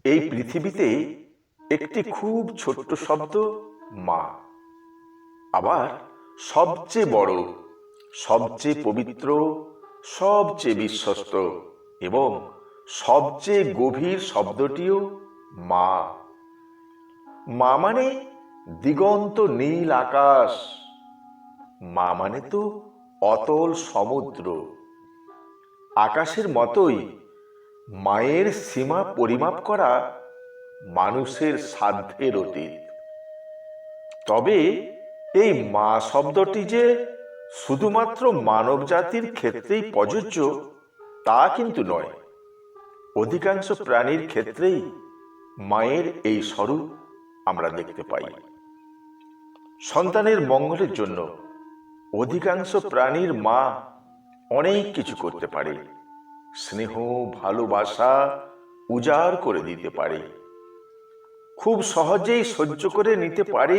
এই পৃথিবীতে একটি খুব ছোট্ট শব্দ মা, আবার সবচেয়ে বড়, সবচেয়ে পবিত্র, সবচেয়ে বিশ্বস্ত এবং সবচেয়ে গভীর শব্দটিও মা। মা মানে দিগন্ত নীল আকাশ, মা মানে তো অতল সমুদ্র। আকাশের মতোই মায়ের সীমা পরিমাপ করা মানুষের সাধ্যের অতীত। তবে এই মা শব্দটি যে শুধুমাত্র মানব জাতির ক্ষেত্রেই প্রযোজ্য তা কিন্তু নয়। অধিকাংশ প্রাণীর ক্ষেত্রেই মায়ের এই স্বরূপ আমরা দেখতে পাই। সন্তানের মঙ্গলের জন্য অধিকাংশ প্রাণীর মা অনেক কিছু করতে পারে। স্নেহ, ভালোবাসা উজাড় করে দিতে পারে, খুব সহজেই সহ্য করে নিতে পারে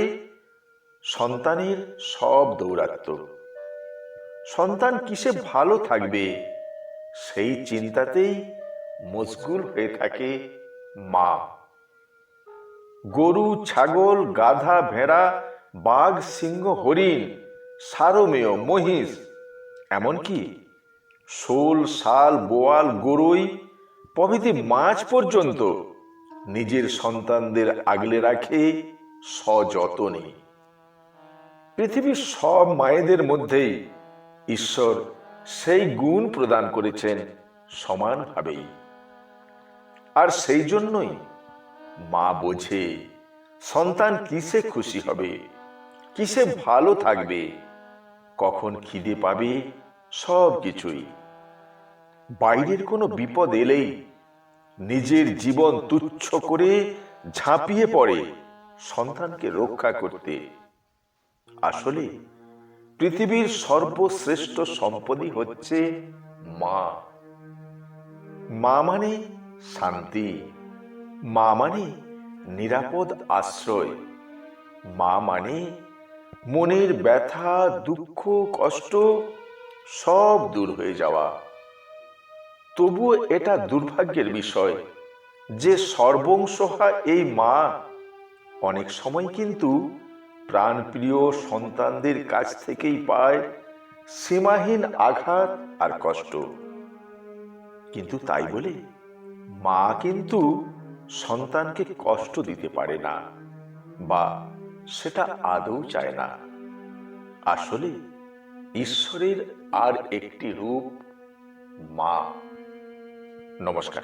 সন্তানের সব দৌরাত্ম্য। সন্তান কিসে ভালো থাকবে সেই চিন্তাতেই মশগুল হয়ে থাকে মা। গরু, ছাগল, গাধা, ভেড়া, বাঘ, সিংহ, হরিণ, সারমেয়, মহিষ, এমনকি শোল, শাল, বোয়াল, গরুই প্রভৃতি মাছ পর্যন্ত নিজের সন্তানদের আগলে রাখে সযত্নে। পৃথিবীর সব মায়েদের মধ্যেই ঈশ্বর সেই গুণ প্রদান করেছেন সমানভাবেই। আর সেই জন্যই মা বোঝে সন্তান কিসে খুশি হবে, কিসে ভালো থাকবে, কখন খিদে পাবে, সব কিছুই। বাইরের কোনো বিপদ এলেই নিজের জীবন তুচ্ছ করে ঝাঁপিয়ে পড়ে সন্তানকে রক্ষা করতে। আসলে পৃথিবীর সর্বশ্রেষ্ঠ সম্পদই হচ্ছে মা। মা মানে শান্তি, মা মানে নিরাপদ আশ্রয়, মা মানে মনের ব্যথা, দুঃখ, কষ্ট সব দূর হয়ে যাওয়া। তবুও এটা দুর্ভাগ্যের বিষয় যে সর্বংসহা এই মা অনেক সময় কিন্তু প্রাণপ্রিয় সন্তানদের কাছ থেকেই পায় সীমাহীন আঘাত আর কষ্ট। কিন্তু তাই বলে মা কিন্তু সন্তানকে কষ্ট দিতে পারে না, বা সেটা আদৌ চায় না। আসলে ঈশ্বরের আর একটি রূপ মা। নমস্কার।